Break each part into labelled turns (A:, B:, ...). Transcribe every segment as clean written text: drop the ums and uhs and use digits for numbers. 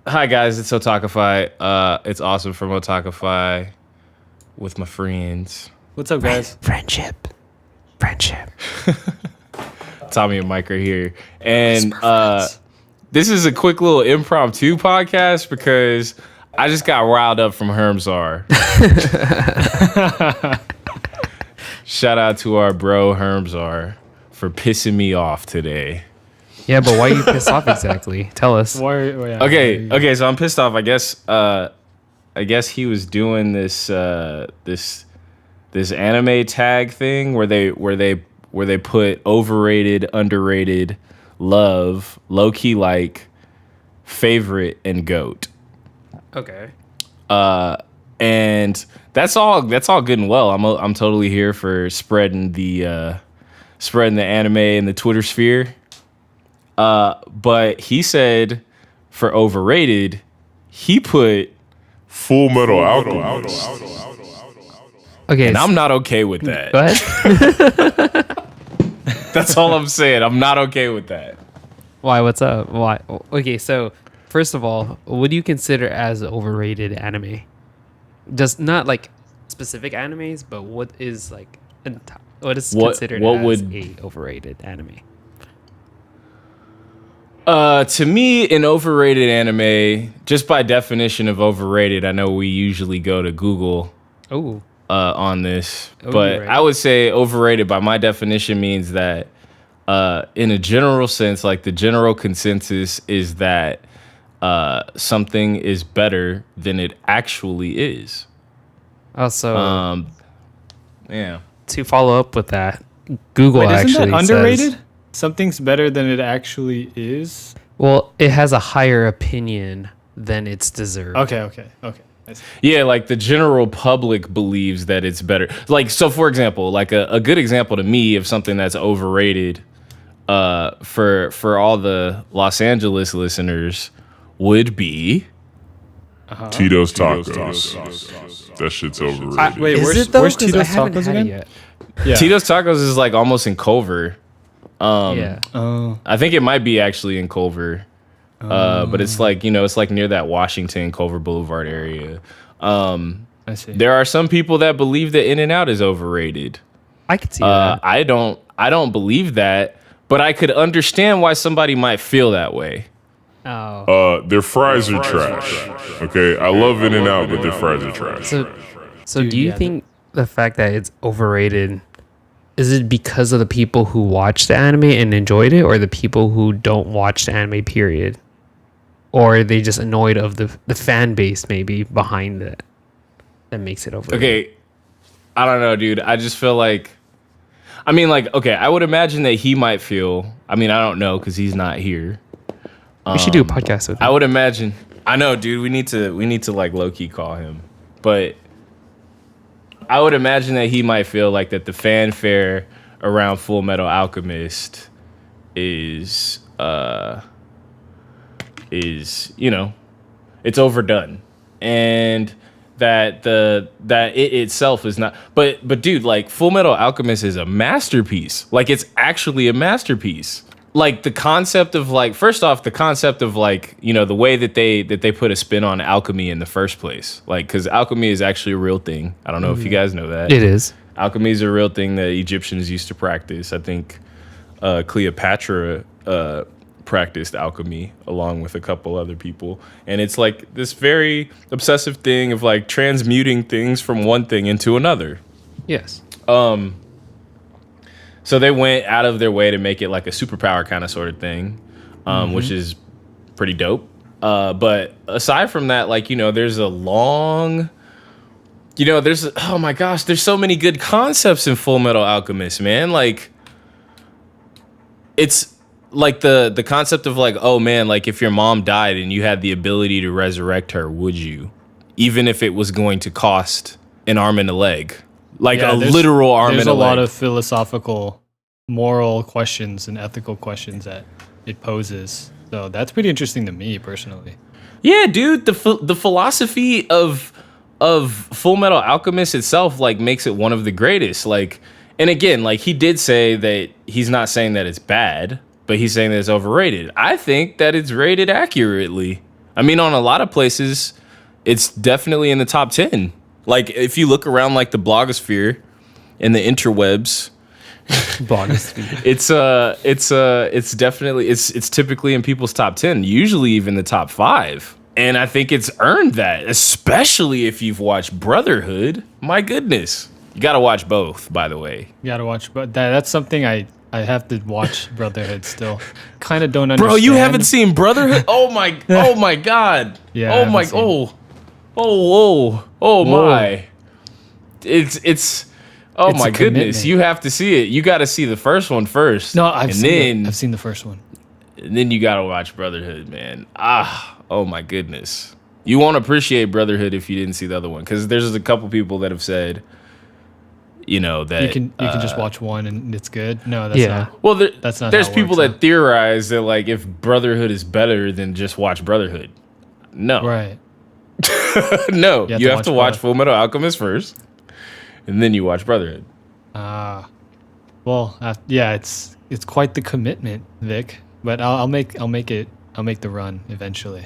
A: Hi guys, it's Otakify. It's awesome from Otakify with my friends
B: What's up, guys?
C: Friendship.
A: Tommy and Mike are here, and
C: friends.
A: this is a quick little impromptu podcast because I just got riled up from Hermsar. Shout out to our bro Hermsar for pissing me off today.
C: Yeah, but why are you pissed off exactly? Tell us.
A: Okay, so I'm pissed off. I guess he was doing this this anime tag thing where they put overrated, underrated, love, low key like favorite and goat.
C: Okay.
A: And that's all good and well. I'm totally here for spreading the anime in the Twitter sphere. But he said for overrated, he put
D: Full Metal Alchemist.
C: Okay.
A: and I'm not okay with that.
C: Go ahead.
A: That's all I'm saying. I'm not okay with that.
C: Why? What's up? Why? Okay. So, first of all, what do you consider as overrated anime? Just not like specific animes, but what is like what is considered
A: what
C: as
A: would-
C: a overrated anime?
A: To me, an overrated anime, just by definition of overrated, I know we usually go to Google
C: Oh.
A: on this,
C: Oh,
A: but
C: right.
A: I would say overrated by my definition means that in a general sense, like the general consensus is that something is better than it actually is.
C: Also,
A: Yeah.
C: to follow up with that, Google
B: Wait, isn't
C: actually
B: that underrated?
C: says,
B: Something's better than it actually is.
C: well, it has a higher opinion than it's deserved.
B: Okay. I see.
A: Yeah, like the general public believes that it's better. Like, so for example, like a good example to me of something that's overrated for all the Los Angeles listeners would be
D: Tito's Tacos. That shit's overrated.
B: Wait,
C: Is
B: where's,
C: it though?
B: where's
C: 'Cause I
B: Tito's
C: haven't
B: Tacos
C: had it
B: again?
C: yet.
B: Yeah.
A: Tito's Tacos is like almost in Culver.
C: Yeah.
B: Oh,
A: I think it might be actually in Culver. But it's like, it's like near that Washington Culver Boulevard area.
B: I see.
A: There are some people that believe that In-N-Out is overrated.
C: I could see that.
A: I don't believe that, but I could understand why somebody might feel that way.
C: Oh.
D: Their fries are trash. Okay, I love In-N-Out, but their fries are trash.
C: So do you
B: yeah,
C: think the fact that it's overrated, is it because of the people who watch the anime and enjoyed it, or the people who don't watch the anime, period? Or are they just annoyed of the fan base maybe behind it that makes it overrated?
A: Okay, I don't know, dude. I just feel like, okay, I would imagine that he might feel. I don't know because he's not here.
C: We should do a podcast with him.
A: I would imagine. I know, dude. We need to like low key call him, but I would imagine that he might feel like that the fanfare around Full Metal Alchemist is it's overdone, and that it itself is not. But dude, like Full Metal Alchemist is a masterpiece. Like it's actually a masterpiece. Like the concept of like, first off, the concept of like, the way that they put a spin on alchemy in the first place. Like, because alchemy is actually a real thing. I don't know if you guys know that.
C: It is.
A: Alchemy is a real thing that Egyptians used to practice. I think Cleopatra practiced alchemy along with a couple other people. And it's like this very obsessive thing of like transmuting things from one thing into another.
C: Yes.
A: So they went out of their way to make it like a superpower kind of sort of thing, which is pretty dope. But aside from that, like, there's a long, oh my gosh, there's so many good concepts in Full Metal Alchemist, man. Like, it's like the concept of like, oh man, like if your mom died and you had the ability to resurrect her, would you? Even if it was going to cost an arm and a leg. Like
B: Yeah,
A: a
B: there's-
A: literal arm and a leg.
B: There's a lot of philosophical, moral questions and ethical questions that it poses. So that's pretty interesting to me personally.
A: Yeah, dude, the philosophy of Full Metal Alchemist itself like makes it one of the greatest. Like, and again, like he did say that he's not saying that it's bad, but he's saying that it's overrated. I think that it's rated accurately. I mean, on a lot of places, it's definitely in the top 10. Like, if you look around, like, the blogosphere and the interwebs,
C: Blogosphere.
A: it's definitely, it's typically in people's top 10, usually even the top 5. And I think it's earned that, especially if you've watched Brotherhood. My goodness. You got to watch both, by the way.
B: You gotta watch, but that's something I have to watch Brotherhood still. Kind of don't understand.
A: Bro, you haven't seen Brotherhood? Oh my God.
B: Yeah, I
A: Oh
B: haven't
A: my,
B: seen it.
A: oh
B: Whoa.
A: my. It's oh
B: It's
A: my
B: a
A: goodness.
B: commitment.
A: You have to see it. You got to see the first one first.
B: No, I've
A: and
B: seen the first one.
A: And then you got to watch Brotherhood, man. Oh my goodness. You won't appreciate Brotherhood if you didn't see the other one, because there's a couple people that have said, you know, that
B: You can just watch one and it's good. No, that's
C: Yeah.
B: not.
A: well,
B: That's not
A: there's
B: how it
A: people
B: works,
A: that theorize that, like, if Brotherhood is better, then just watch Brotherhood. No,
B: Right.
A: no, you have to watch
B: both.
A: Full Metal Alchemist first, and then you watch Brotherhood.
B: Well, yeah, it's quite the commitment, Vic. But I'll make the run eventually.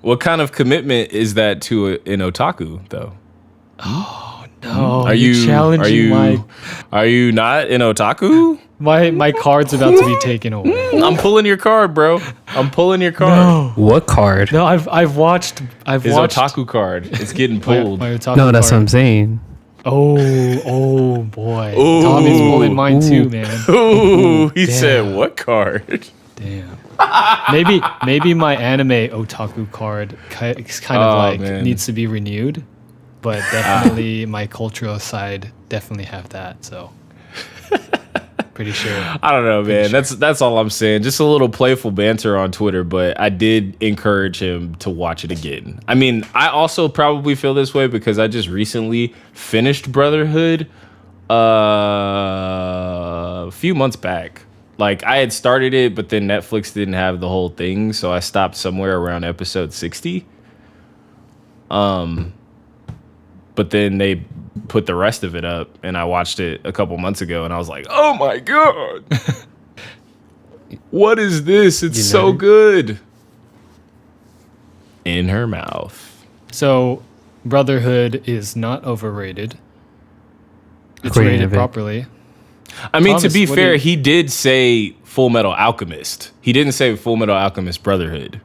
A: What kind of commitment is that to an otaku, though?
B: No,
A: Are you
B: challenging
A: are you not an otaku?
B: my card's about to be taken away.
A: I'm pulling your card, bro. I'm pulling your card.
B: No,
C: What card?
B: no, I've watched
A: His otaku card. It's getting
B: my,
A: pulled.
B: my otaku
C: No, that's what
B: card.
C: I'm saying.
B: Oh boy,
A: Ooh.
B: Tommy's pulling mine too, man.
A: Ooh, he
B: damn.
A: said, "What card?"
B: Damn. Maybe my anime otaku card is kind of like
A: man.
B: needs to be renewed, but definitely my cultural side definitely have that. So pretty sure.
A: I don't know, man. That's all I'm saying. Just a little playful banter on Twitter, but I did encourage him to watch it again. I mean, I also probably feel this way because I just recently finished Brotherhood a few months back. Like, I had started it, but then Netflix didn't have the whole thing, so I stopped somewhere around episode 60. But then they put the rest of it up, and I watched it a couple months ago, and I was like, "Oh my god, what is this? It's so good." In her mouth.
B: So Brotherhood is not overrated. It's
C: According to
B: rated
C: Vic.
B: properly.
A: I mean, to
B: Thomas,
A: be
B: what
A: fair,
B: do you-
A: he did say Full Metal Alchemist. He didn't say Full Metal Alchemist Brotherhood.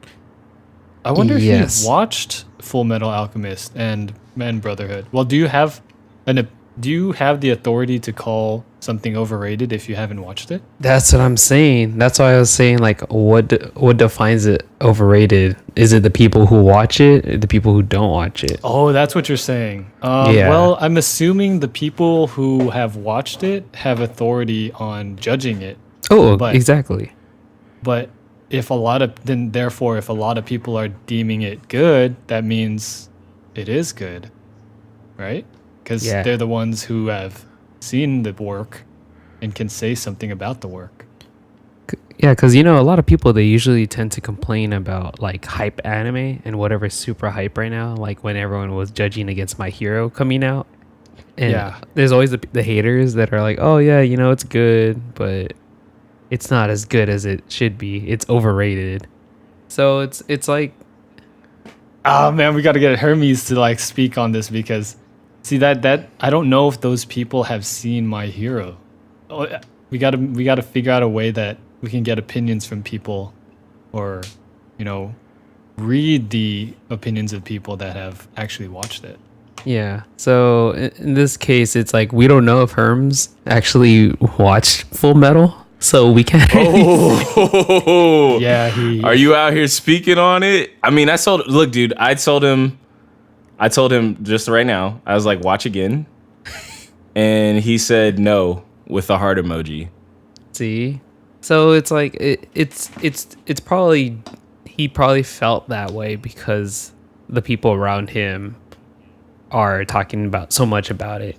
B: I wonder
C: Yes.
B: if you watched Full Metal Alchemist and Brotherhood. Well, do you have the authority to call something overrated if you haven't watched it?
C: That's what I'm saying. That's why I was saying, like, what defines it overrated? Is it the people who watch it, or the people who don't watch it?
B: Oh, that's what you're saying.
C: Yeah.
B: Well, I'm assuming the people who have watched it have authority on judging it.
C: Oh,
B: But-
C: exactly.
B: But if a lot of people are deeming it good, that means it is good, right? Because
C: Yeah.
B: they're the ones who have seen the work and can say something about the work.
C: Yeah, because a lot of people, they usually tend to complain about like hype anime and whatever's super hype right now. Like when everyone was judging against My Hero coming out, and
B: Yeah.
C: there's always the haters that are like, "Oh yeah, it's good, but it's not as good as it should be. It's overrated." So it's like,
B: Oh man, we got to get Hermes to like speak on this because see that I don't know if those people have seen My Hero. Oh, we got to figure out a way that we can get opinions from people, or read the opinions of people that have actually watched it.
C: yeah. So in this case, it's like we don't know if Herms actually watched Full Metal, so we can't.
A: Oh,
B: Yeah, he.
A: Are you out here speaking on it? I mean, look, dude, I told him just right now, I was like, watch again. And he said no with the heart emoji.
C: See, so it's like it's probably he probably felt that way because the people around him are talking about so much about it,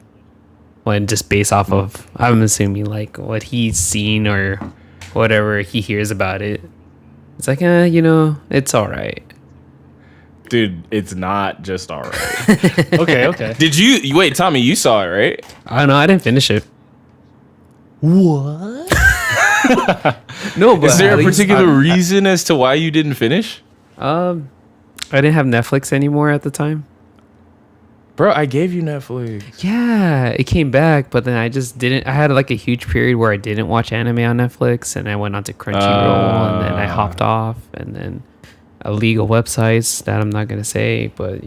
C: when just based off of, I'm assuming, like what he's seen or whatever he hears about it. It's like it's all right.
A: Dude, it's not just all right.
B: Okay.
A: Did you wait, Tommy, you saw it, right?
C: I don't know. I didn't finish it. What? No, but
A: Is there
C: at
A: a
C: least
A: particular reason as to why you didn't finish?
C: I didn't have Netflix anymore at the time.
A: Bro, I gave you Netflix.
C: Yeah, it came back, but then I just didn't. I had like a huge period where I didn't watch anime on Netflix, and I went on to Crunchyroll, and then I hopped off, and then illegal websites that I'm not gonna say, but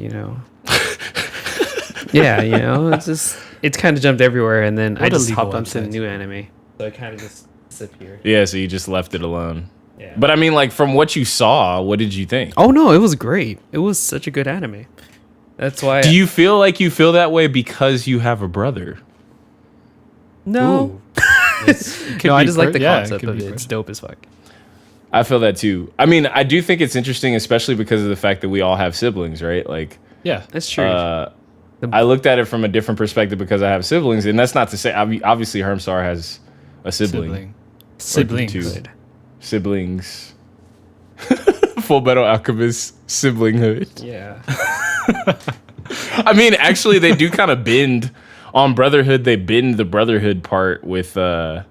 C: yeah, it's kind of jumped everywhere, and then I
B: What
C: just
B: illegal
C: hopped onto the
B: websites?
C: new anime, so I kind of just disappeared.
A: Yeah, so you just left it alone.
C: Yeah,
A: But I mean, like, from what you saw, what did you think?
C: oh no, it was great. It was such a good anime. That's why.
A: Do you feel like you feel that way because you have a brother?
C: No.
B: Could
C: No, I
B: be
C: just like the
B: yeah,
C: concept
B: could
C: of
B: be
C: it. It's
B: per-
C: dope as fuck.
A: I feel that too. I mean, I do think it's interesting, especially because of the fact that we all have siblings, right? Like,
B: Yeah.
C: That's true.
A: I looked at it from a different perspective because I have siblings, and that's not to say obviously Hermstar has a sibling.
B: Siblings.
A: Two. Siblings. Full Metal Alchemist siblinghood.
C: Yeah.
A: I mean, actually, they do kind of bend on Brotherhood. They bend the Brotherhood part with the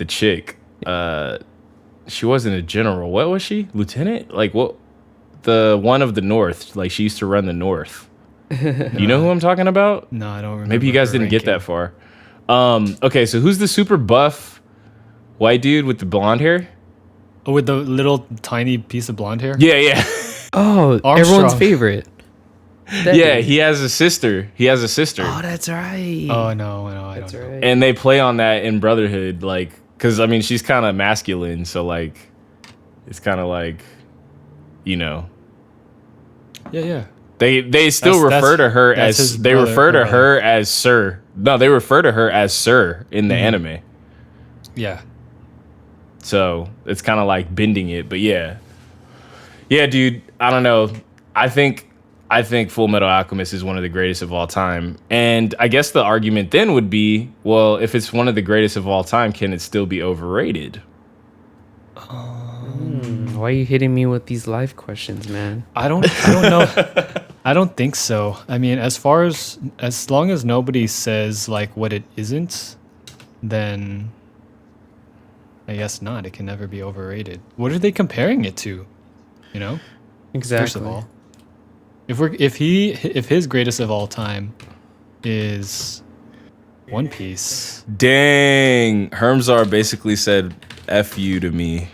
A: chick. She wasn't a general. What was she? Lieutenant? Like what? The one of the North. Like she used to run the North. You know who I'm talking about?
B: No, I don't remember.
A: Maybe you guys
B: her
A: didn't get that
B: ranking.
A: far. Okay, so who's the super buff white dude with the blonde hair?
B: Oh, with the little tiny piece of blonde hair?
A: Yeah.
C: Oh,
B: Armstrong.
C: everyone's favorite. That
A: Yeah,
C: dude.
A: he has a sister.
C: Oh, that's right.
B: Oh, no, I
C: that's
B: don't know.
C: right.
A: And they play on that in Brotherhood, like, because I mean, she's kind of masculine, so like, it's kind of like,
B: Yeah.
A: they still
B: That's-
A: refer to her
B: that's
A: as
B: his
A: they
B: brother,
A: refer to
B: or
A: her as Sir. No, they refer to her as Sir in the anime.
B: Yeah.
A: So it's kind of like bending it, but yeah, dude. I don't know. I think Full Metal Alchemist is one of the greatest of all time, and I guess the argument then would be, well, if it's one of the greatest of all time, can it still be overrated?
C: Why are you hitting me with these life questions, man?
B: I don't know. I don't think so. I mean, as long as nobody says like what it isn't, then I guess not. It can never be overrated. What are they comparing it to?
C: Exactly.
B: First of all, if his greatest of all time is One Piece,
A: Dang, Hermsar basically said "f you" to me.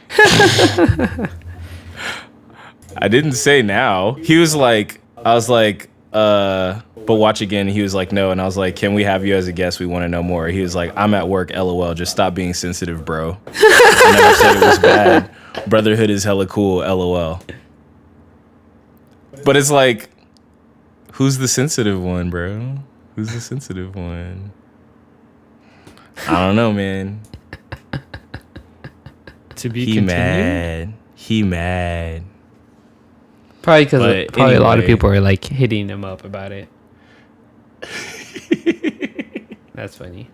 A: I didn't say now. He was like, I was like, but watch again. He was like, no, and I was like, can we have you as a guest? We want to know more. He was like, I'm at work. LOL. Just stop being sensitive, bro. I never said it was bad. Brotherhood is hella cool. LOL. But it's like, who's the sensitive one, bro? Who's the sensitive one? I don't know, man.
B: to be
A: He
B: continued.
A: mad.
C: Probably because
A: But
C: a lot of
A: anyway.
C: people are like hitting him up about it. That's funny.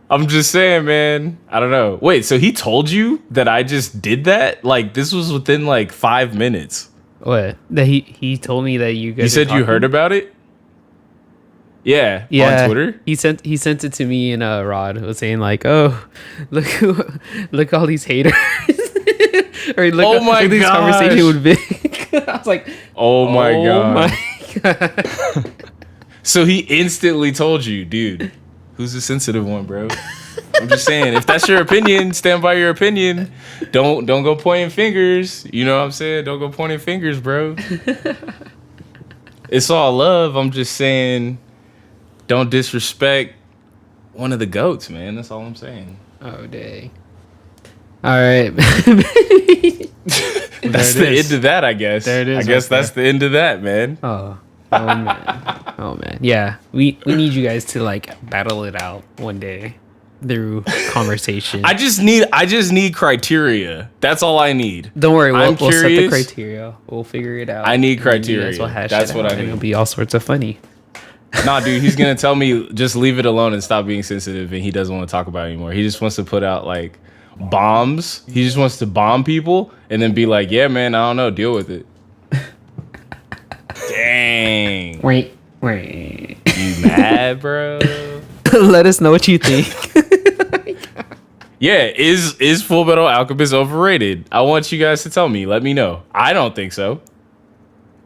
A: I'm just saying, man. I don't know. Wait, so he told you that I just did that? Like, this was within like 5 minutes.
C: What? That he told me that you guys.
A: You said you heard about it? Yeah, on Twitter?
C: He sent it to me and Rod was saying like, oh, look all these haters. Or look,
A: Oh my
C: look this
A: gosh.
C: conversation with Vic. I was like,
A: Oh my god.
C: my god.
A: So he instantly told you, dude, who's the sensitive one, bro? I'm just saying, if that's your opinion, stand by your opinion. Don't go pointing fingers. You know what I'm saying? Don't go pointing fingers, bro. It's all love. I'm just saying, don't disrespect one of the goats, man. That's all I'm saying.
C: Oh dang. All right.
A: That's the end of that, I guess.
B: There it is
A: I guess
B: right
A: that's the end of that, man.
C: Oh man. Oh man. Yeah. We need you guys to like battle it out one day through conversation.
A: I just need criteria. That's all I need.
C: Don't worry,
A: I'm
C: we'll set the
A: curious.
C: criteria. We'll figure it out.
A: I need
C: And then you
A: criteria.
C: guys will hash
A: That's
C: it
A: what
C: out,
A: I
C: and
A: need.
C: it'll be all sorts of funny.
A: Nah, dude, he's gonna tell me just leave it alone and stop being sensitive, and he doesn't want to talk about it anymore. He just wants to put out like bombs. He just wants to bomb people and then be like, "Yeah, man, I don't know, deal with it." Dang,
C: Wait.
A: you mad, bro?
C: Let us know what you think.
A: Yeah, is Full Metal Alchemist overrated? I want you guys to tell me. Let me know. I don't think so.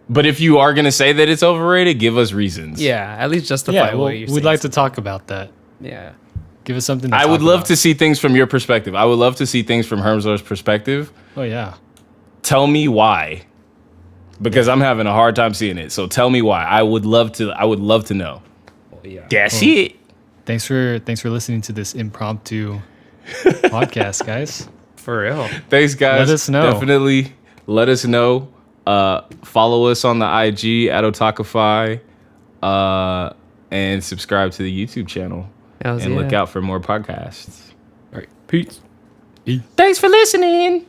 A: But if you are gonna say that it's overrated, give us reasons.
C: Yeah, at least justify
B: Yeah, well,
C: what you're saying.
B: we'd like to talk about that.
C: Yeah.
B: Give us something. To
A: I
B: talk
A: would love
B: about.
A: to see things from your perspective. I would love to see things from Hermslar's perspective.
B: Oh yeah.
A: Tell me why. Because I'm having a hard time seeing it. So tell me why. I would love to know.
C: Yeah.
A: That's it.
B: Thanks for listening to this impromptu podcast, guys.
C: For real.
A: Thanks, guys.
B: Let us know.
A: Definitely let us know. Follow us on the IG at Otakify. And subscribe to the YouTube channel.
C: Hells
A: And look
C: yeah.
A: out for more podcasts.
B: All right. Peace.
A: Thanks for listening.